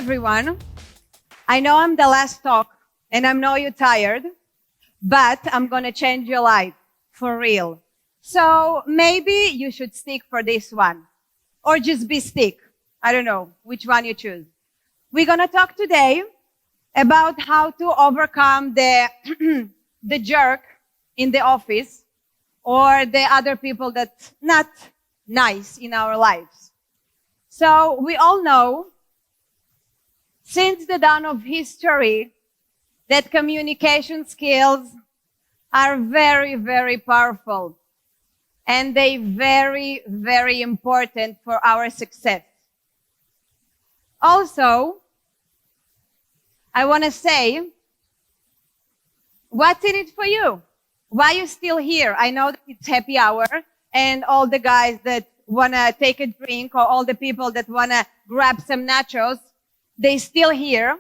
everyone. I know I'm the last talk, and I know you're tired, but I'm gonna change your life, for real. So maybe you should stick for this one, or just be stick. I don't know which one you choose. We're gonna talk today about how to overcome the, the jerk in the office, or the other people that's not nice in our lives. So we all know, since the dawn of history, that communication skills are very, very powerful. And they very, very important for our success. Also, I want to say, what's in it for you? Why are you still here? I know that it's happy hour, and all the guys that want to take a drink, or all the people that want to grab some nachos, they still here.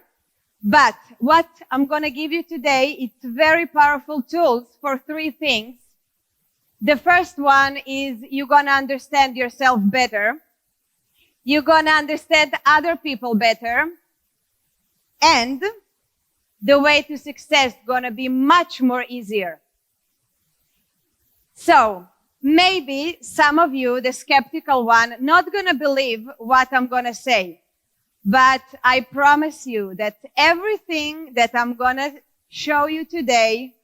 But what I'm going to give you today, it's very powerful tools for three things. The first one is you're going to understand yourself better. You're going to understand other people better. And the way to success is going to be much more easier. So maybe some of you, the skeptical one, not going to believe what I'm going to say. But I promise you that everything that I'm going to show you today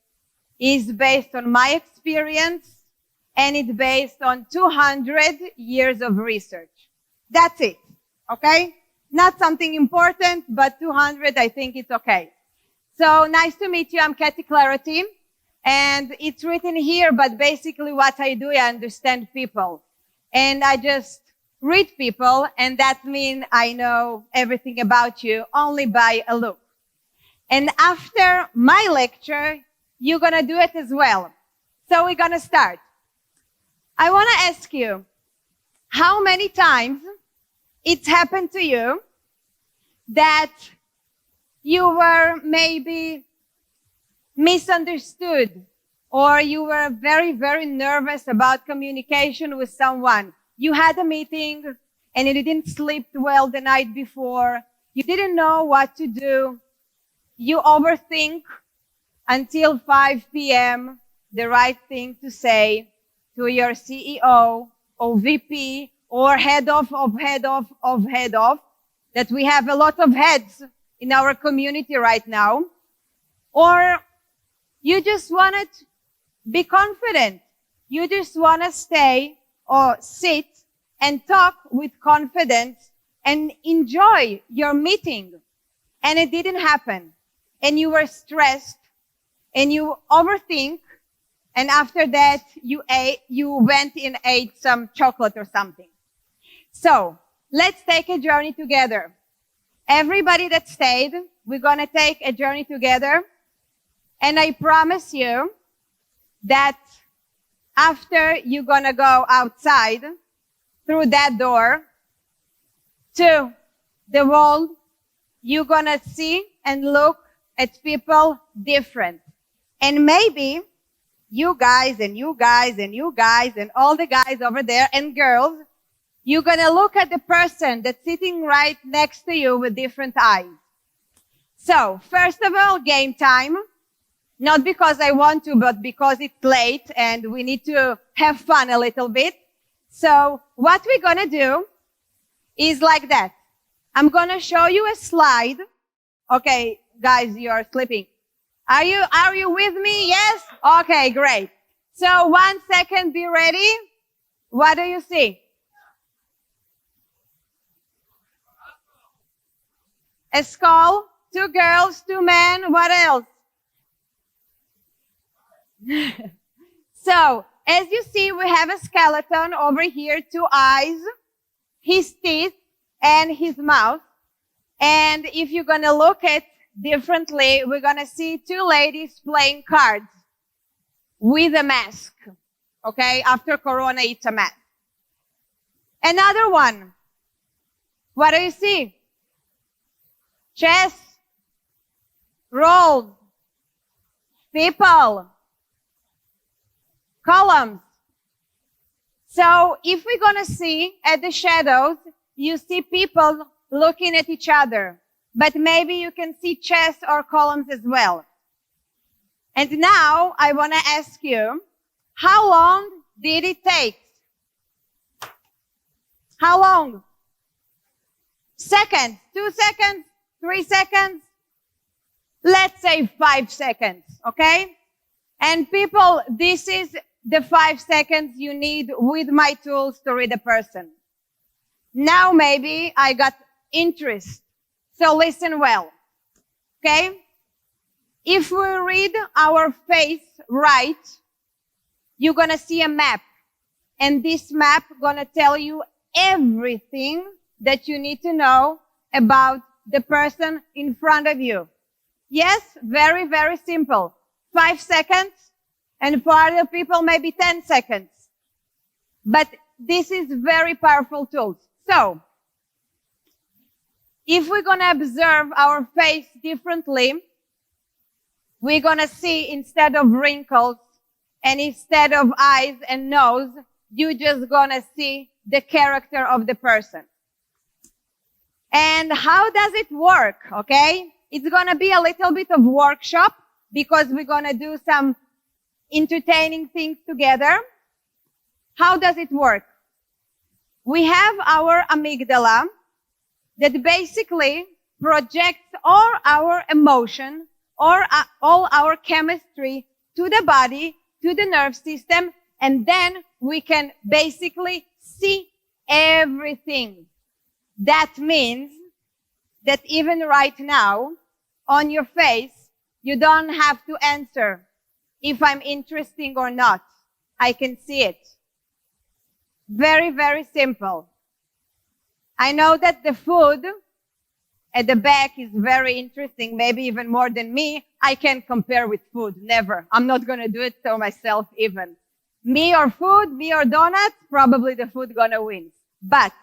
is based on my experience, and it's based on 200 years of research. That's it. Okay? Not something important, but 200, I think it's okay. So nice to meet you. I'm Keti Clarity. And it's written here, but basically what I do, I understand people. And I just read people, and that means I know everything about you only by a look. And after my lecture, you're going to do it as well. So we're going to start. I want to ask you, how many times it's happened to you that you were maybe misunderstood, or you were very, very nervous about communication with someone? You had a meeting and you didn't sleep well the night before. You didn't know what to do. You overthink until 5 p.m. the right thing to say to your CEO or VP or head of, that we have a lot of heads in our community right now. Or you just want to be confident. You just want to stay or sit and talk with confidence and enjoy your meeting. And it didn't happen. And you were stressed and you overthink. And after that, you went and ate some chocolate or something. So let's take a journey together. Everybody that stayed, we're going to take a journey together. And I promise you that after you're going to go outside through that door to the world, you're going to see and look at people different. And maybe you guys and you guys and you guys and all the guys over there and girls, you're going to look at the person that's sitting right next to you with different eyes. So, first of all, game time. Not because I want to, but because it's late and we need to have fun a little bit. So what we're going to do is like that. I'm going to show you a slide. Okay, guys, you are sleeping. Are you with me? Yes? Okay, great. So 1 second, be ready. What do you see? A skull, 2 girls, 2 men, what else? So, as you see, we have a skeleton over here, 2 eyes, his teeth, and his mouth. And if you're going to look at differently, we're going to see 2 ladies playing cards with a mask. Okay? After Corona, it's a mask. Another one. What do you see? Chess, rolls, people, columns. So if we're going to see at the shadows, you see people looking at each other. but maybe you can see chests or columns as well. And now I want to ask you, how long did it take? How long? Seconds, 2 seconds, 3 seconds? Let's say 5 seconds, okay? And people, this is the 5 seconds you need with my tools to read a person. Now maybe I got interest. So listen well, okay? If we read our face right, you're gonna see a map. And this map gonna tell you everything that you need to know about the person in front of you. Yes, very, very simple. 5 seconds, and for other people, maybe 10 seconds. But this is very powerful tools. So, if we're gonna observe our face differently, we're gonna see instead of wrinkles and instead of eyes and nose, you're just gonna see the character of the person. And how does it work, okay? It's gonna be a little bit of workshop because we're gonna do some entertaining things together. How does it work? We have our amygdala that basically projects all our emotion or all our chemistry to the body, to the nerve system, and then we can basically see everything. That means that even right now, on your face, you don't have to answer if I'm interesting or not. I can see it. Very, very simple. I know that the food at the back is very interesting, maybe even more than me. I can't compare with food, never. I'm not going to do it to myself even. Me or food, me or donuts, probably the food gonna win. But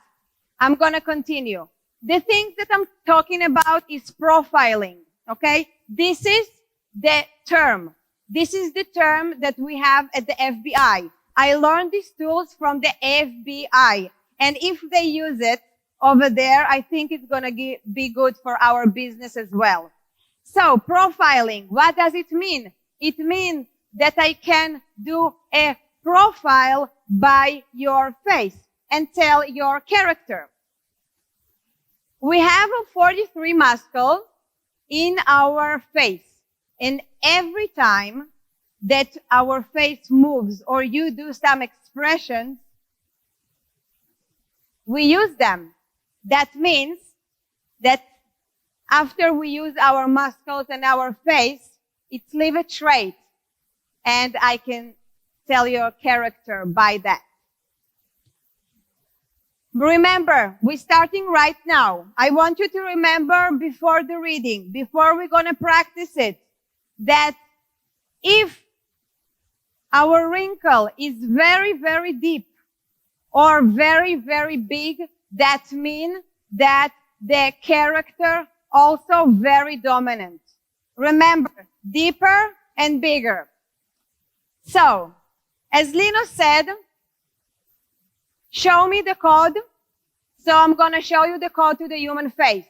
I'm gonna continue. The things that I'm talking about is profiling, okay? This is the term. This is the term that we have at the FBI. I learned these tools from the FBI. And if they use it over there, I think it's gonna be good for our business as well. So, profiling, what does it mean? It means that I can do a profile by your face and tell your character. We have 43 muscles in our face. And every time that our face moves or you do some expressions, we use them. That means that after we use our muscles and our face, it's leave a trait. And I can tell your character by that. Remember, we're starting right now. I want you to remember before the reading, before we're going to practice it, that if our wrinkle is very, very deep or very, very big, that means that the character also very dominant. Remember, deeper and bigger. So, as Lino said, show me the code. So I'm going to show you the code to the human face.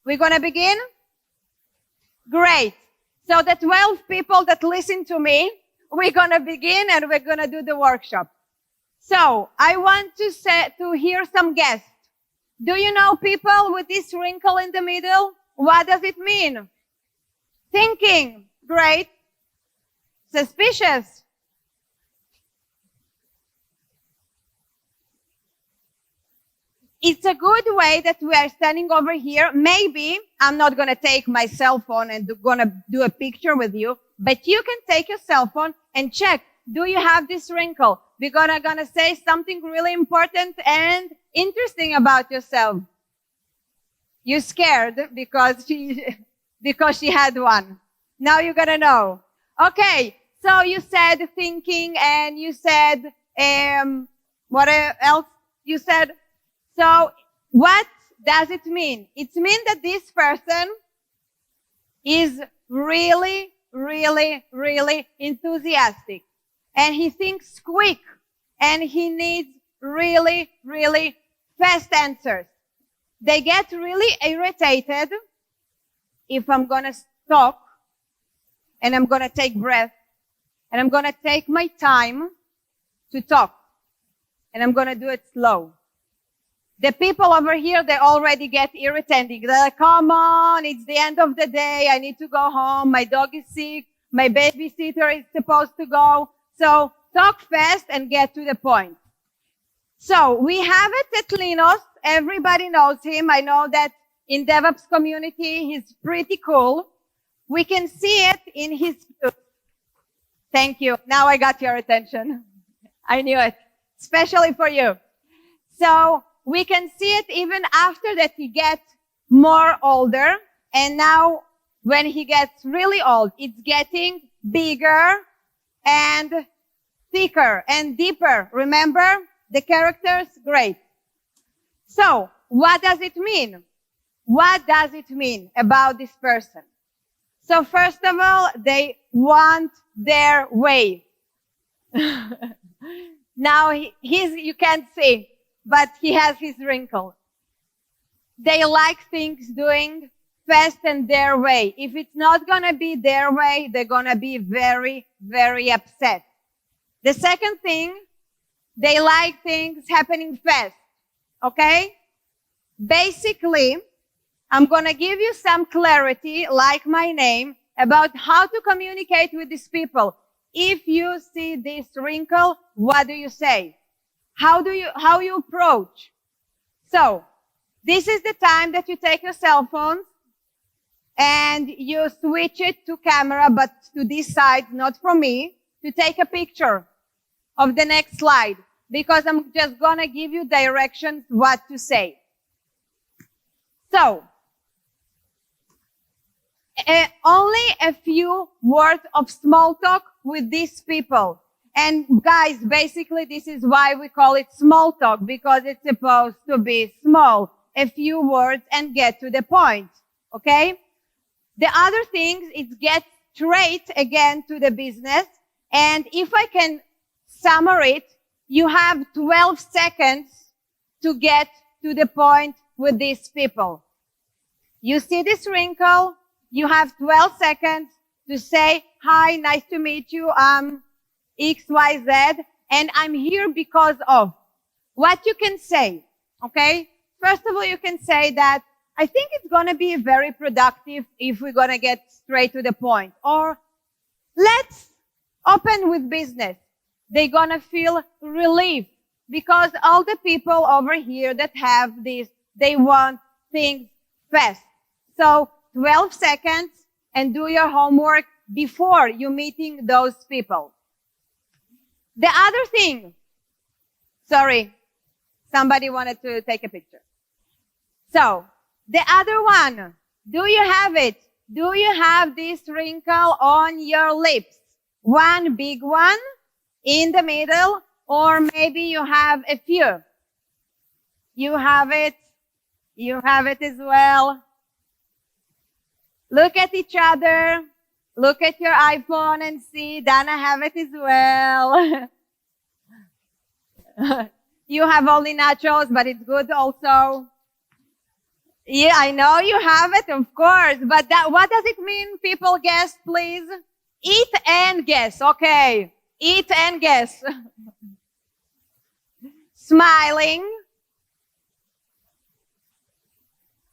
We're going to begin? Great. So the 12 people that listen to me, we're going to begin and we're going to do the workshop. So I want to hear some guests. Do you know people with this wrinkle in the middle? What does it mean? Thinking. Great. Suspicious. It's a good way that we are standing over here. Maybe I'm not going to take my cell phone and going to do a picture with you, but you can take your cell phone and check, do you have this wrinkle? We're going to say something really important and interesting about yourself. You're scared because she had one. Now you're going to know. Okay, so you said thinking and you said, what else? You said, so what does it mean? It means that this person is really, really, really enthusiastic. And he thinks quick. And he needs really, really fast answers. they get really irritated if I'm going to talk and I'm going to take breath and I'm going to take my time to talk and I'm going to do it slow. The people over here, they already get irritating. They're like, come on, it's the end of the day. I need to go home. My dog is sick. My babysitter is supposed to go. So talk fast and get to the point. So we have it at Linus. Everybody knows him. I know that in DevOps community, he's pretty cool. We can see it in his views. Thank you. Now I got your attention. I knew it, especially for you. So we can see it even after that he gets more older. And now when he gets really old, it's getting bigger and thicker and deeper. Remember the characters? Great. So what does it mean? What does it mean about this person? So first of all, they want their way. Now you can't see, but he has his wrinkle. They like things doing fast and their way. If it's not going to be their way, they're going to be very, very upset. The second thing, they like things happening fast. Okay? Basically, I'm going to give you some clarity, like my name, about how to communicate with these people. If you see this wrinkle, what do you say? How you approach? So, this is the time that you take your cell phones and you switch it to camera, but to this side, not from me, to take a picture of the next slide, because I'm just going to give you directions what to say. So, only a few words of small talk with these people. And guys, basically this is why we call it small talk, because it's supposed to be small. A few words and get to the point. Okay? The other thing is get straight again to the business. And if I can summarize it, you have 12 seconds to get to the point with these people. You see this wrinkle? You have 12 seconds to say, hi, nice to meet you. I'm XYZ, and I'm here because of what you can say. Okay? First of all, you can say that I think it's going to be very productive if we're going to get straight to the point. Or let's open with business. They're going to feel relief because all the people over here that have this, they want things fast. So 12 seconds and do your homework before you meeting those people. The other thing, sorry, somebody wanted to take a picture. So, the other one, do you have it? Do you have this wrinkle on your lips? One big one in the middle, or maybe you have a few. You have it as well. Look at each other. Look at your iPhone and see, Dana have it as well. You have only nachos, but it's good also. Yeah, I know you have it, of course. But what does it mean? People guess, please. Eat and guess. Okay. Eat and guess. Smiling.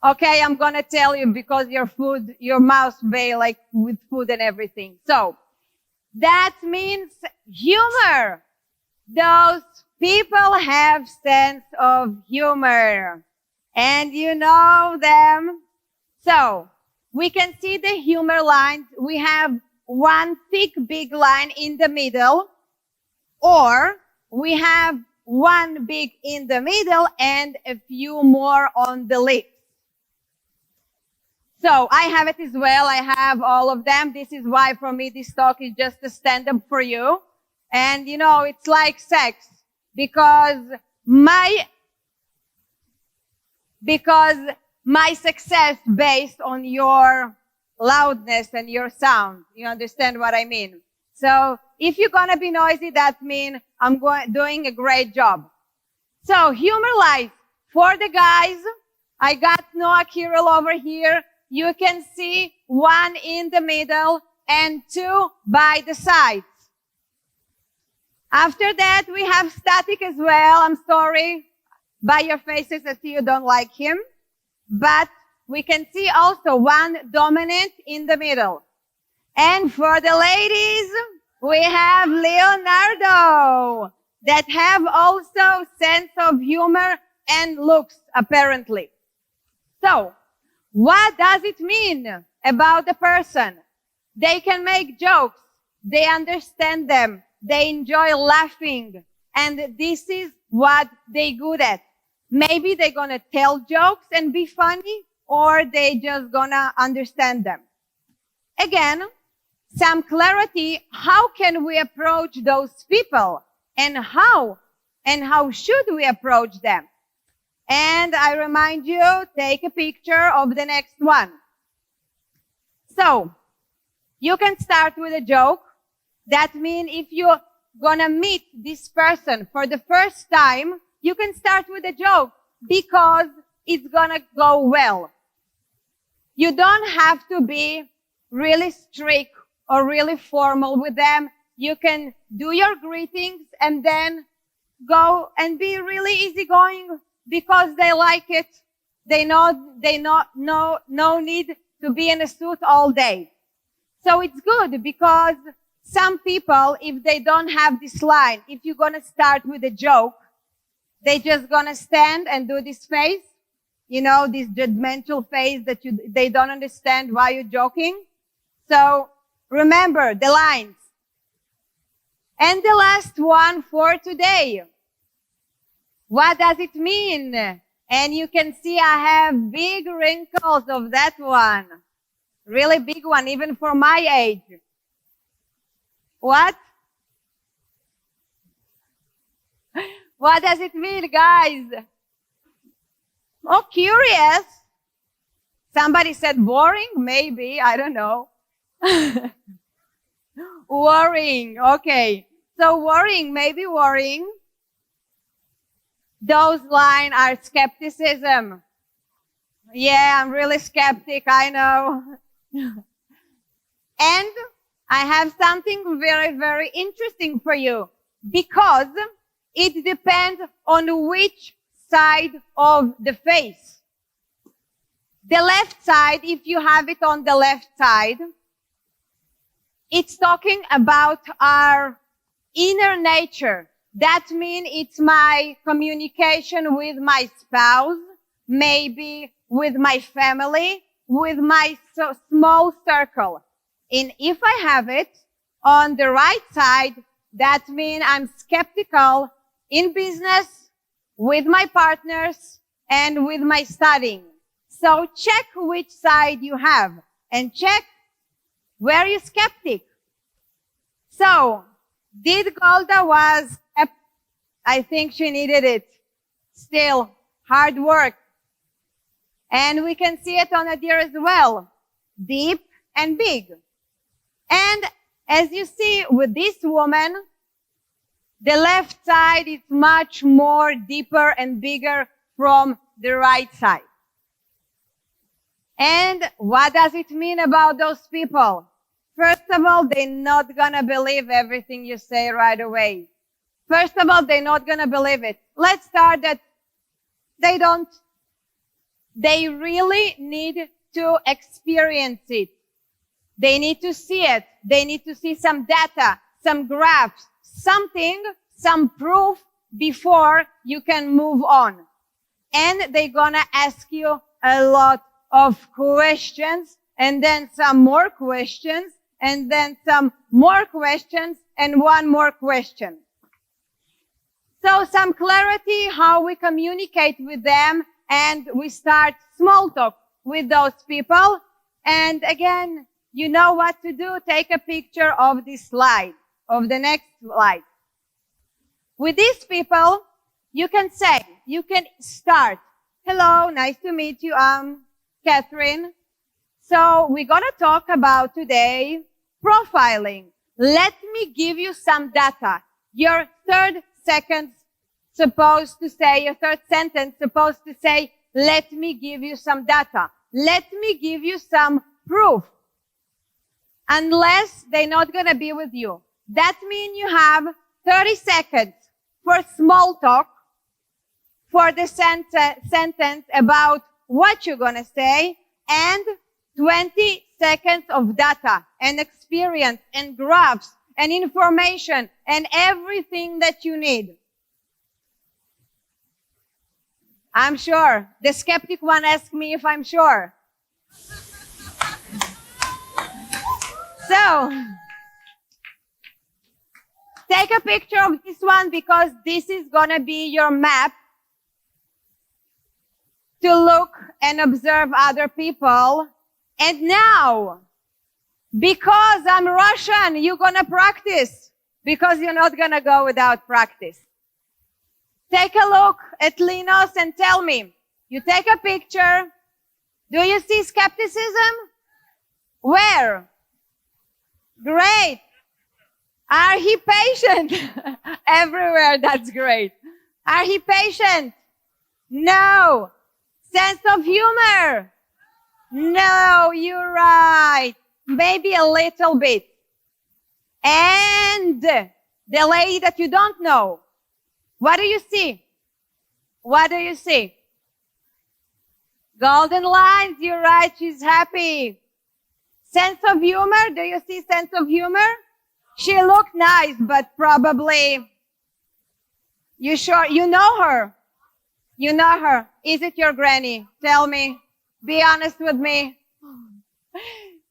Okay, I'm going to tell you because your mouth bay like with food and everything. So, that means humor. Those people have sense of humor. And you know them. So, we can see the humor lines. We have one thick big line in the middle, or we have one big in the middle and a few more on the lips. So I have it as well. I have all of them. This is why for me this talk is just a stand-up for you. And you know, it's like sex because my success based on your loudness and your sound. You understand what I mean? So if you're going to be noisy, that means doing a great job. So humor lies for the guys. I got Noah Kirill over here. You can see one in the middle and two by the sides. After that, we have Static as well. I'm sorry. By your faces, I see you don't like him. But we can see also one dominant in the middle. And for the ladies, we have Leonardo that have also sense of humor and looks, apparently. So, what does it mean about the person? They can make jokes. They understand them. They enjoy laughing. And this is what they're good at. Maybe they're gonna tell jokes and be funny, or they just gonna understand them. Again, some clarity, how can we approach those people? And how should we approach them? And I remind you, take a picture of the next one. So, you can start with a joke. That means if you're gonna meet this person for the first time, you can start with a joke because it's gonna go well. You don't have to be really strict or really formal with them. You can do your greetings and then go and be really easygoing because they like it. No need to be in a suit all day. So it's good because some people, if they don't have this line, if you're gonna start with a joke, they just gonna stand and do this face, this judgmental face that they don't understand why you're joking. So remember the lines. And the last one for today. What does it mean? And you can see I have big wrinkles of that one. Really big one, even for my age. What? What does it mean, guys? Oh, curious. Somebody said boring? Maybe. I don't know. Worrying. Okay. So worrying, maybe worrying. Those lines are skepticism. Yeah, I'm really skeptic, I know. And I have something very, very interesting for you because it depends on which side of the face. The left side, if you have it on the left side, it's talking about our inner nature. That means it's my communication with my spouse, maybe with my family, with my small circle. And if I have it on the right side, that means I'm skeptical in business, with my partners, and with my studying. So check which side you have and check where you're skeptic. So, did Golda was, I think she needed it. Still, hard work. And we can see it on Adir as well. Deep and big. And as you see with this woman, the left side is much more deeper and bigger from the right side. And what does it mean about those people? First of all, they're not gonna believe everything you say right away. First of all, they're not gonna believe it. Let's start that they don't. They really need to experience it. They need to see it. They need to see some data, some graphs, something, some proof before you can move on. And they're gonna ask you a lot of questions, and then some more questions, and then some more questions, and one more question. So some clarity how we communicate with them, and we start small talk with those people. And again, you know what to do. Take a picture of this slide, of the next slide. With these people, you can start. Hello, nice to meet you. I'm Catherine. So we're going to talk about today profiling. Let me give you some data. Your third sentence supposed to say, Let me give you some data. Let me give you some proof. Unless they're not going to be with you. That means you have 30 seconds for small talk, for the sentence about what you're going to say, and 20 seconds of data and experience and graphs and information and everything that you need. I'm sure. The skeptic one asked me if I'm sure. So, take a picture of this one because this is going to be your map to look and observe other people. And now, because I'm Russian, you're going to practice because you're not going to go without practice. Take a look at Linus and tell me, you take a picture. Do you see skepticism? Where? Great. Are he patient? Everywhere, that's great. Are he patient? No. Sense of humor? No, you're right. Maybe a little bit. And the lady that you don't know, what do you see? What do you see? Golden lines, you're right, she's happy. Sense of humor, do you see sense of humor? She looked nice, but probably, you sure, you know her? You know her. Is it your granny? Tell me. Be honest with me.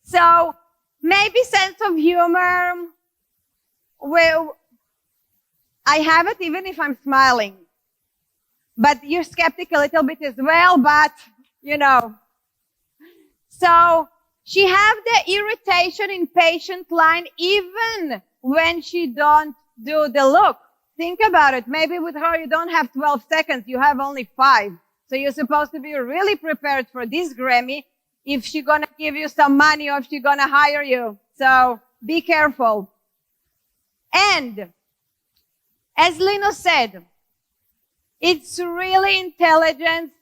So, maybe sense of humor, well, I have it even if I'm smiling. But you're skeptic a little bit as well, but, you know. So, she have the irritation impatient line even when she don't do the look. Think about it. Maybe with her you don't have 12 seconds, you have only 5. So you're supposed to be really prepared for this Grammy if she's gonna give you some money or if she's gonna hire you. So be careful. And as Lino said, it's really intelligence,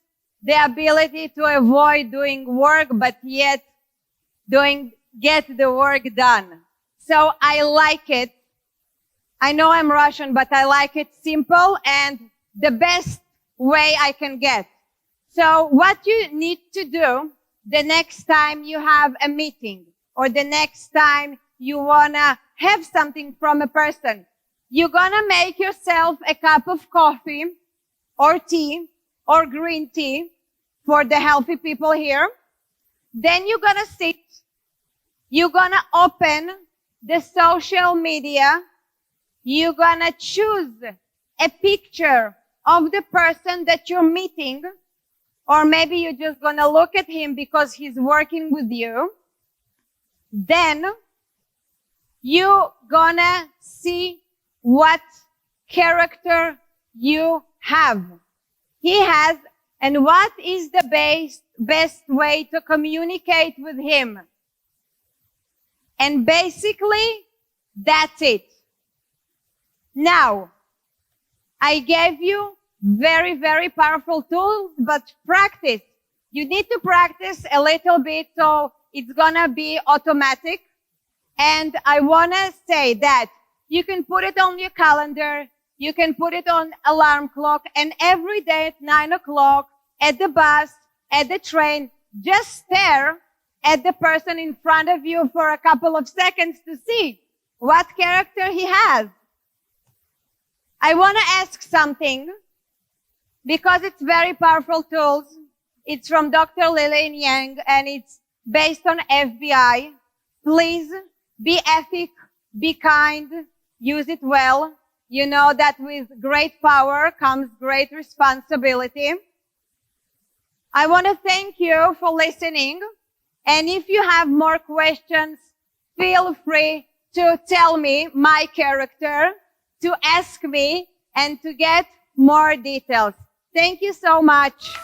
the ability to avoid doing work but yet get the work done. So I like it. I know I'm Russian, but I like it simple and the best way I can get. So what you need to do the next time you have a meeting or the next time you wanna have something from a person, you're gonna make yourself a cup of coffee or tea or green tea for the healthy people here. Then you're gonna sit. You're gonna open the social media. You're gonna choose a picture of the person that you're meeting, or maybe you're just gonna look at him because he's working with you. Then you're gonna see what character you have. He has, and what is the best way to communicate with him. And basically, that's it. Now, I gave you very, very powerful tools, but practice. You need to practice a little bit so it's gonna be automatic. And I wanna say that you can put it on your calendar, you can put it on alarm clock, and every day at 9 o'clock, at the bus, at the train, just stare at the person in front of you for a couple of seconds to see what character he has. I want to ask something because it's very powerful tools. It's from Dr. Lillian Yang and it's based on FBI. Please be ethic, be kind, use it well. You know that with great power comes great responsibility. I want to thank you for listening. And if you have more questions, feel free to tell me my character, to ask me, and to get more details. Thank you so much.